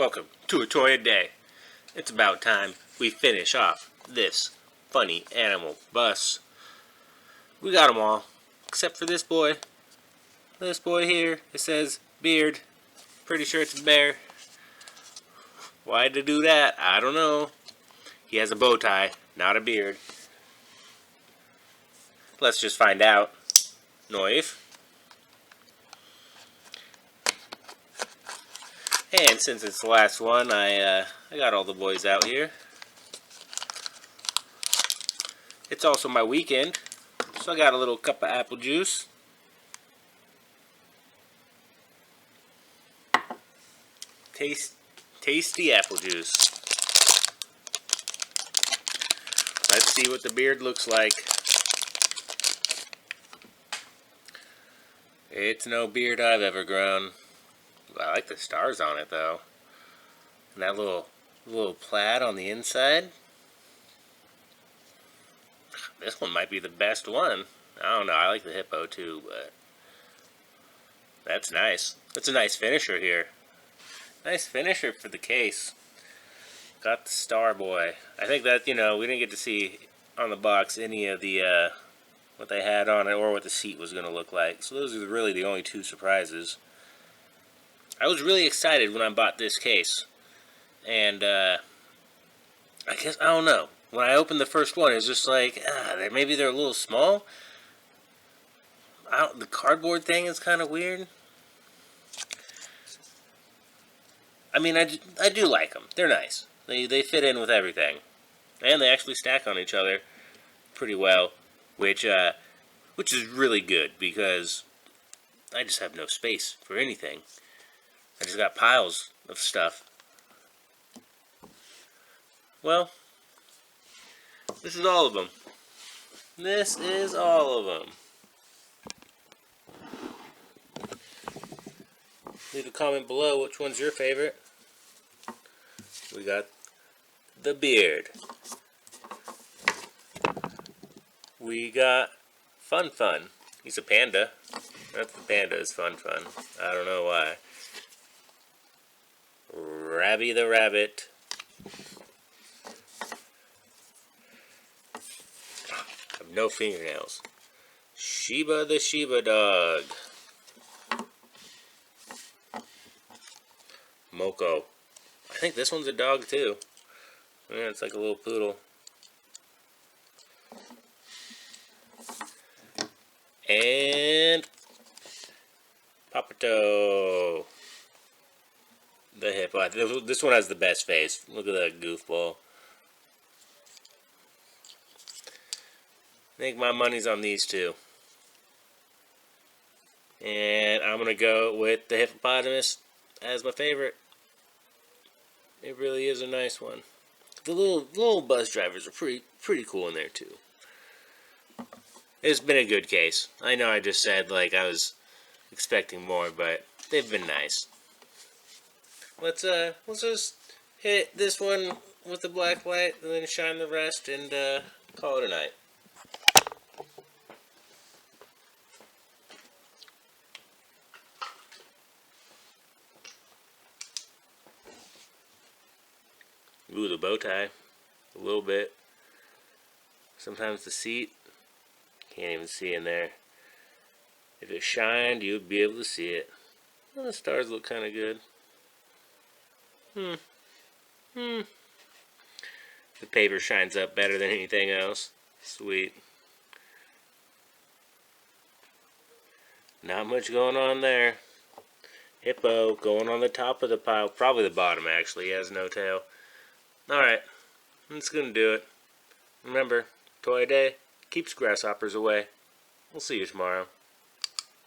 Welcome to a toy a day. It's about time we finish off this funny animal bus. We got them all, except for this boy. This boy here, it says beard. Pretty sure it's a bear. Why to do that? I don't know. He has a bow tie, not a beard. Let's just find out. Knife. And since it's the last one, I got all the boys out here. It's also my weekend, so I got a little cup of apple juice. Tasty apple juice. Let's see what the beard looks like. It's no beard I've ever grown. I like the stars on it though. And that little plaid on the inside. This one might be the best one. I don't know, I like the hippo too, but that's nice. That's a nice finisher here. Nice finisher for the case. Got the Star Boy. I think that, we didn't get to see on the box any of the, what they had on it or what the seat was going to look like. So those are really the only two surprises. I was really excited when I bought this case. And, I guess, I don't know. When I opened the first one, it was just like, maybe they're a little small. The cardboard thing is kind of weird. I mean, I do like them. They're nice. They fit in with everything. And they actually stack on each other pretty well, which is really good because I just have no space for anything. I just got piles of stuff. Well, this is all of them. This is all of them. Leave a comment below which one's your favorite. We got the beard. We got Fun Fun. He's a panda. Not the panda is Fun Fun. I don't know why. Rabby the rabbit. I have no fingernails. Sheba the Sheba dog. Moko. I think this one's a dog too. Yeah, it's like a little poodle. And Papato. The hippo. This one has the best face. Look at that goofball. I think my money's on these two. And I'm going to go with the hippopotamus as my favorite. It really is a nice one. The little bus drivers are pretty cool in there too. It's been a good case. I know I just said like I was expecting more, but they've been nice. Let's just hit this one with the black light and then shine the rest and call it a night. Ooh, the bow tie. A little bit. Sometimes the seat. Can't even see in there. If it shined, you'd be able to see it. Well, the stars look kind of good. The paper shines up better than anything else. Sweet. Not much going on there. Hippo going on the top of the pile. Probably the bottom, actually. He has no tail. Alright, that's going to do it. Remember, toy a day keeps grasshoppers away. We'll see you tomorrow.